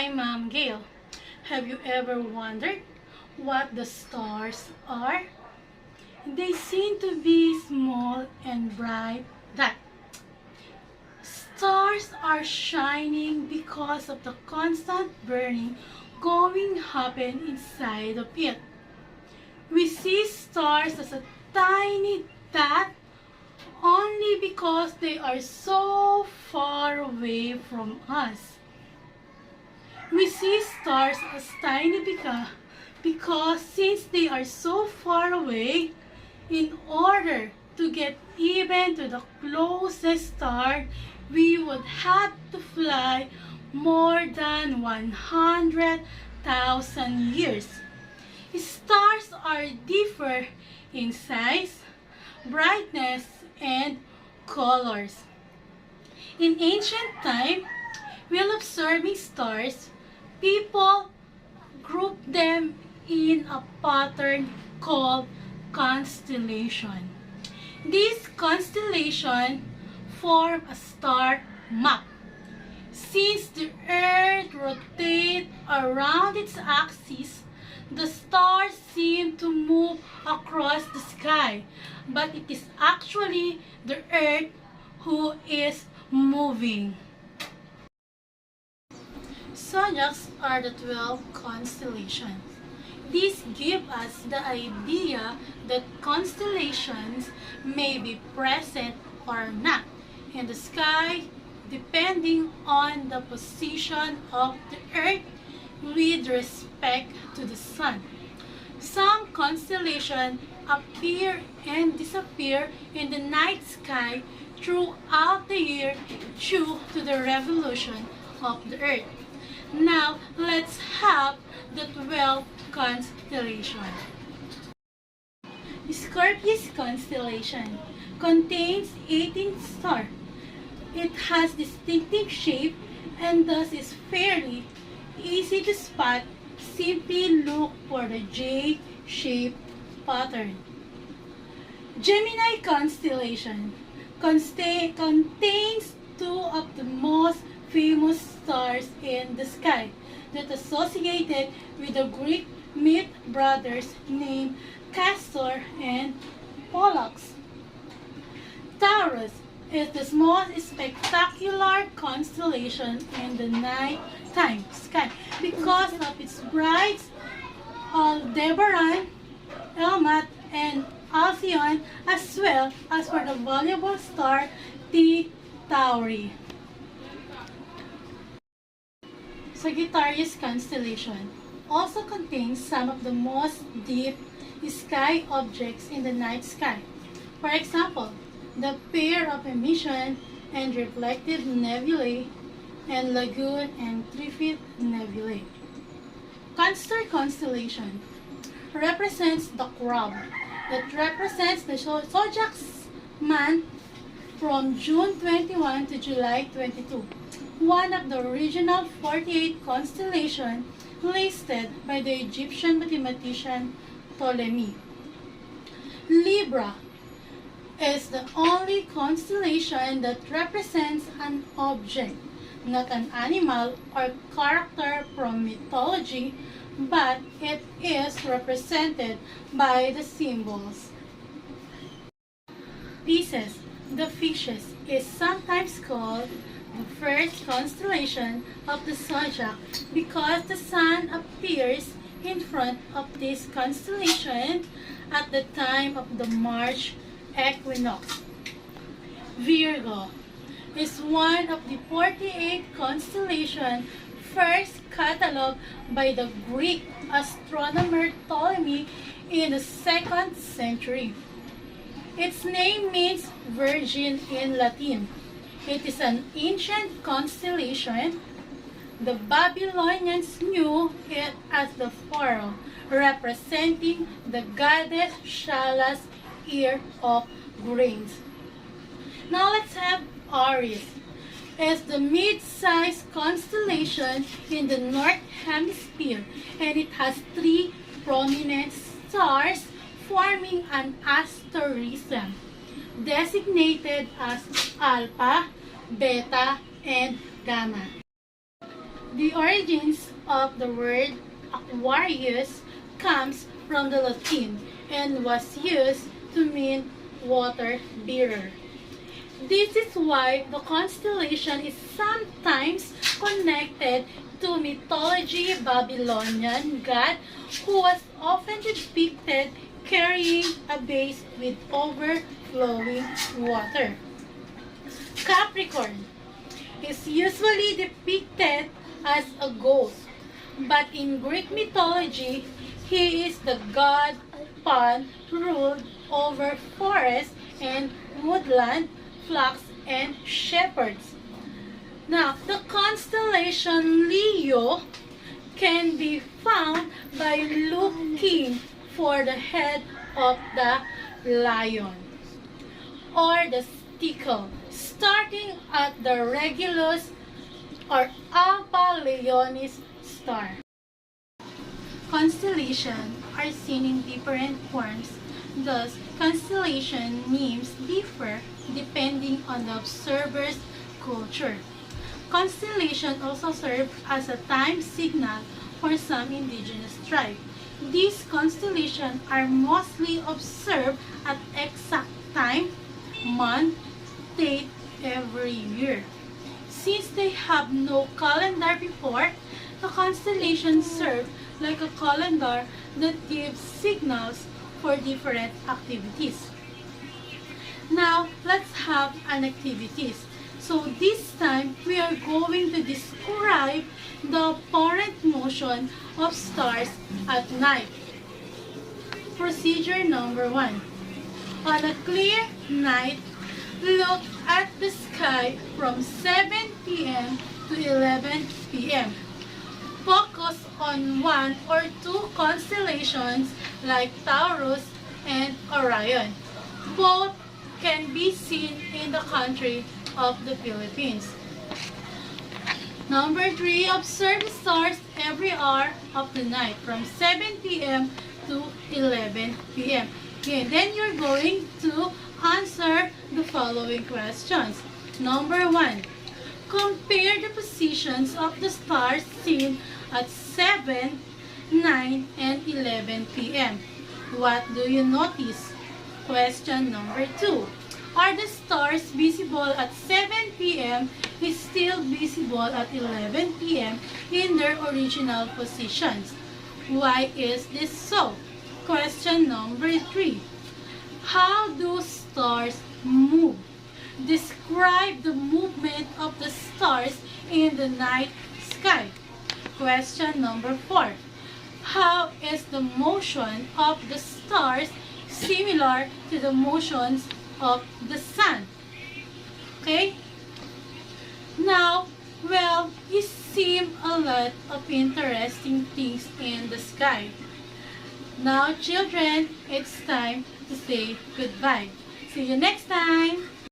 I'm Ma'am Gail. Have you ever wondered what the stars are? They seem to be small and bright. That stars are shining because of the constant burning going happen inside of it. We see stars as a tiny dot only because they are so far away from us. We see stars as tiny because since they are so far away, in order to get even to the closest star, we would have to fly more than 100,000 years. Stars are differ in size, brightness, and colors. In ancient time, while observing stars, people grouped them in a pattern called constellation. These constellations form a star map. Since the Earth rotates around its axis, the stars seem to move across the sky, but it is actually the Earth who is moving. Zodiacs are the 12 constellations. These give us the idea that constellations may be present or not in the sky depending on the position of the Earth with respect to the Sun. Some constellations appear and disappear in the night sky throughout the year due to the revolution of the Earth. Now, let's have the 12 constellations. Scorpius constellation contains 18 stars. It has distinctive shape and thus is fairly easy to spot. Simply look for the J-shaped pattern. Gemini constellation contains two of the most famous stars in the sky that associated with the Greek myth brothers named Castor and Pollux. Taurus is the most spectacular constellation in the nighttime sky because of its bright Aldebaran, Elmat, and Alcyon, as well as for the valuable star T Tauri. Sagittarius constellation also contains some of the most deep sky objects in the night sky. For example, the pair of emission and reflected nebulae and lagoon and Trifid nebulae. Cancer constellation represents the crab that represents the zodiac month from June 21 to July 22. One of the original 48 constellations listed by the Egyptian mathematician Ptolemy. Libra is the only constellation that represents an object, not an animal or character from mythology, but it is represented by the symbols. Pisces, the fishes, is sometimes called the first constellation of the zodiac because the sun appears in front of this constellation at the time of the March equinox. Virgo is one of the 48 constellations first catalogued by the Greek astronomer Ptolemy in the 2nd century. Its name means virgin in Latin. It is an ancient constellation. The Babylonians knew it as the Pharaoh, representing the goddess Shala's ear of grains. Now let's have Aries. It's the mid-sized constellation in the North Hemisphere, and it has 3 prominent stars forming an asterism, designated as Alpha, Beta, and Gamma. The origins of the word Aquarius comes from the Latin and was used to mean water bearer. This is why the constellation is sometimes connected to mythology Babylonian god who was often depicted carrying a vase with overflowing water. Capricorn is usually depicted as a ghost, but in Greek mythology, he is the god Pan who ruled over forest and woodland, flocks, and shepherds. Now, the constellation Leo can be found by looking for the head of the lion or the stickle, starting at the Regulus or Alpha Leonis star. Constellations are seen in different forms, thus constellation names differ depending on the observer's culture. Constellations also serve as a time signal for some indigenous tribes. These constellations are mostly observed at exact time, month, date every year. Since they have no calendar before, the constellations serve like a calendar that gives signals for different activities. Now, let's have an activities. So this time, we are going to describe the apparent motion of stars at night. Procedure number 1. On a clear night, look at the sky from 7 p.m. to 11 p.m. Focus on one or two constellations like Taurus and Orion. Both can be seen in the country of the Philippines. Number 3, observe the stars every hour of the night from 7 p.m. to 11 p.m. Okay, then you're going to answer the following questions. Number 1, compare the positions of the stars seen at 7, 9, and 11 p.m. What do you notice? Question number 2. Are the stars visible at 7 p.m. is still visible at 11 p.m. in their original positions? Why is this so? Question number 3. How do stars move? Describe the movement of the stars in the night sky. Question number 4. How is the motion of the stars similar to the motions of the sun? Okay? Now, well, you see a lot of interesting things in the sky. Now, children, it's time to say goodbye. See you next time!